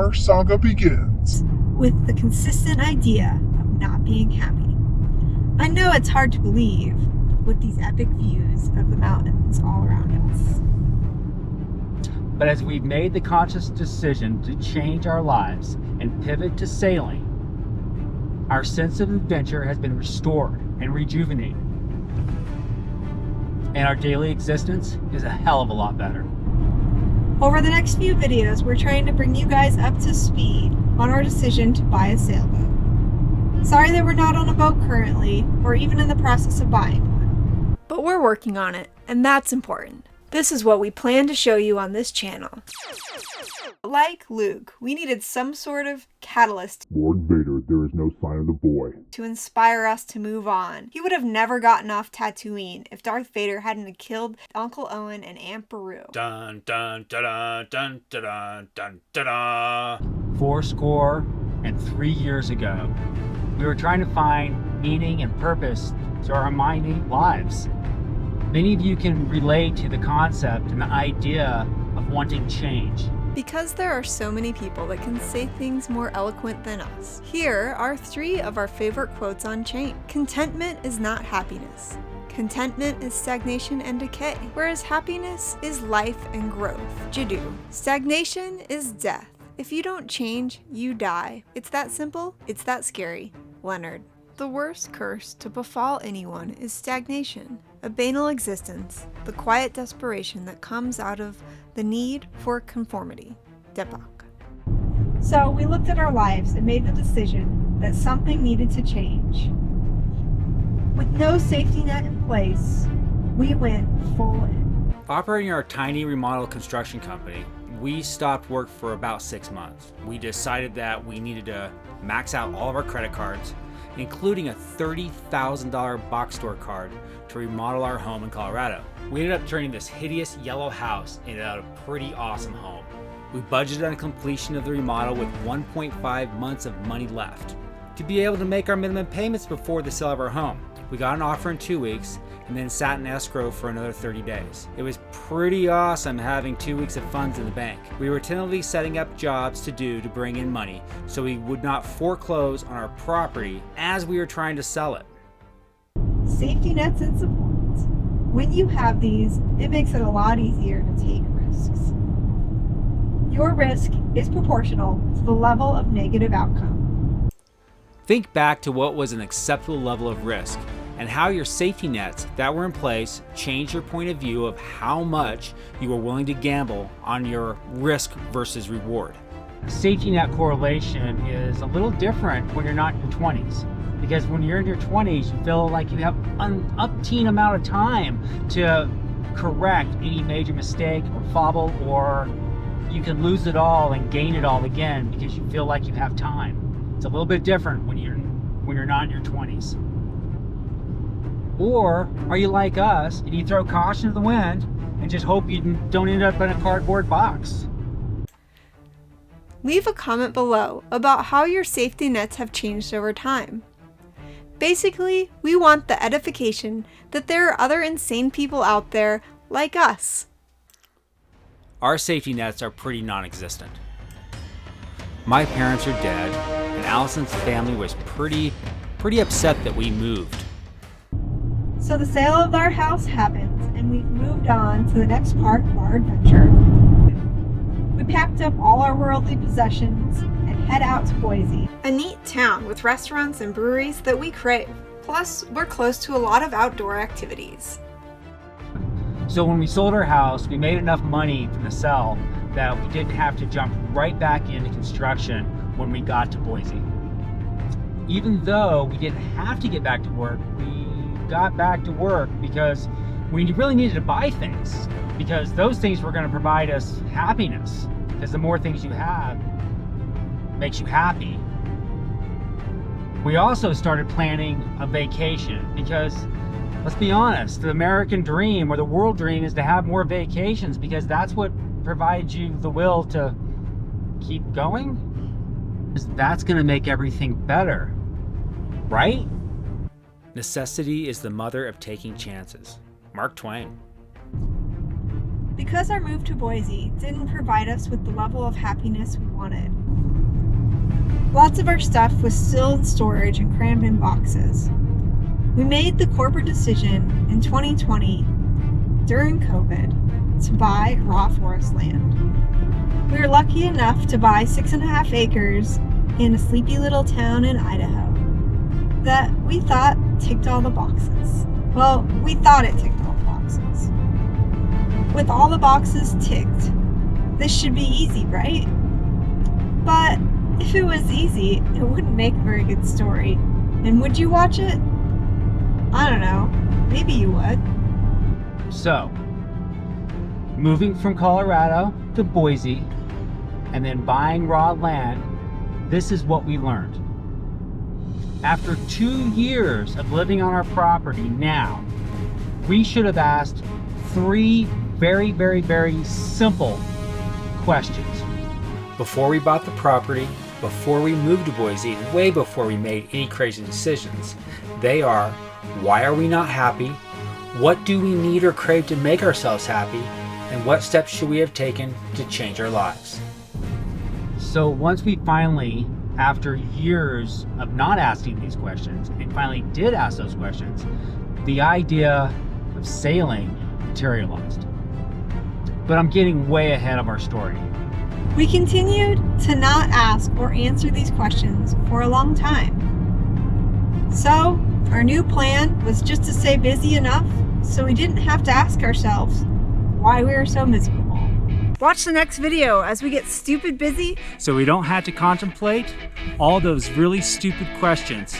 our saga begins. With the consistent idea of not being happy. I know it's hard to believe with these epic views of the mountains all around us. But as we've made the conscious decision to change our lives and pivot to sailing, our sense of adventure has been restored and rejuvenated. And our daily existence is a hell of a lot better. Over the next few videos, we're trying to bring you guys up to speed on our decision to buy a sailboat. Sorry that we're not on a boat currently, or even in the process of buying one. But we're working on it, and that's important. This is what we plan to show you on this channel. Like Luke, we needed some sort of catalyst Lord Vader, there is no sign of the boy. to inspire us to move on. He would have never gotten off Tatooine if Darth Vader hadn't killed Uncle Owen and Aunt Beru. Dun dun dun dun dun dun dun dun dun. 83 years ago, we were trying to find meaning and purpose to our mining lives. Many of you can relate to the concept and the idea of wanting change. Because there are so many people that can say things more eloquent than us, here are 3 of our favorite quotes on change. Contentment is not happiness. Contentment is stagnation and decay, whereas happiness is life and growth. Jiddu. Stagnation is death. If you don't change, you die. It's that simple, it's that scary. Leonard. The worst curse to befall anyone is stagnation, a banal existence, the quiet desperation that comes out of the need for conformity. Deepak. So we looked at our lives and made the decision that something needed to change. With no safety net in place, we went full in. Operating our tiny remodel construction company, we stopped work for about 6 months. We decided that we needed to max out all of our credit cards, including a $30,000 box store card to remodel our home in Colorado. We ended up turning this hideous yellow house into a pretty awesome home. We budgeted on completion of the remodel with 1.5 months of money left to be able to make our minimum payments before the sale of our home. We got an offer in 2 weeks and then sat in escrow for another 30 days. It was pretty awesome having 2 weeks of funds in the bank. We were tentatively setting up jobs to do to bring in money so we would not foreclose on our property as we were trying to sell it. Safety nets and supports. When you have these, it makes it a lot easier to take risks. Your risk is proportional to the level of negative outcome. Think back to what was an acceptable level of risk and how your safety nets that were in place changed your point of view of how much you were willing to gamble on your risk versus reward. Safety net correlation is a little different when you're not in your 20s. Because when you're in your 20s, you feel like you have an upteen amount of time to correct any major mistake or fobble, or you can lose it all and gain it all again because you feel like you have time. It's a little bit different when you're not in your 20s. Or are you like us and you throw caution to the wind and just hope you don't end up in a cardboard box? Leave a comment below about how your safety nets have changed over time. Basically, we want the edification that there are other insane people out there like us. Our safety nets are pretty non-existent. My parents are dead, and Allison's family was pretty upset that we moved. So the sale of our house happens, and we've moved on to the next part of our adventure. We packed up all our worldly possessions and head out to Boise, a neat town with restaurants and breweries that we crave. Plus, we're close to a lot of outdoor activities. So when we sold our house, we made enough money from the sale that we didn't have to jump right back into construction when we got to Boise. Even though we didn't have to get back to work, we got back to work because we really needed to buy things, because those things were going to provide us happiness, because the more things you have makes you happy. We also started planning a vacation because, let's be honest, the American dream or the world dream is to have more vacations, because that's what provides you the will to keep going. That's going to make everything better, right? Necessity is the mother of taking chances. Mark Twain. because our move to Boise didn't provide us with the level of happiness we wanted. Lots of our stuff was still in storage and crammed in boxes. We made the corporate decision in 2020, during COVID, to buy raw forest land. We were lucky enough to buy 6.5 acres in a sleepy little town in Idaho that we thought ticked all the boxes. Well, we thought it ticked all the boxes. With all the boxes ticked, this should be easy, right? But if it was easy, it wouldn't make a very good story. And would you watch it? I don't know. Maybe you would. So, moving from Colorado to Boise and then buying raw land, this is what we learned. After 2 years of living on our property now, we should have asked 3 very, very, very simple questions. Before we bought the property, before we moved to Boise, and way before we made any crazy decisions, they are: why are we not happy? What do we need or crave to make ourselves happy? And what steps should we have taken to change our lives? So once we finally, after years of not asking these questions, and finally did ask those questions, the idea of sailing materialized. But I'm getting way ahead of our story. We continued to not ask or answer these questions for a long time. So, our new plan was just to stay busy enough so we didn't have to ask ourselves why we were so miserable. Watch the next video as we get stupid busy So we don't have to contemplate all those really stupid questions.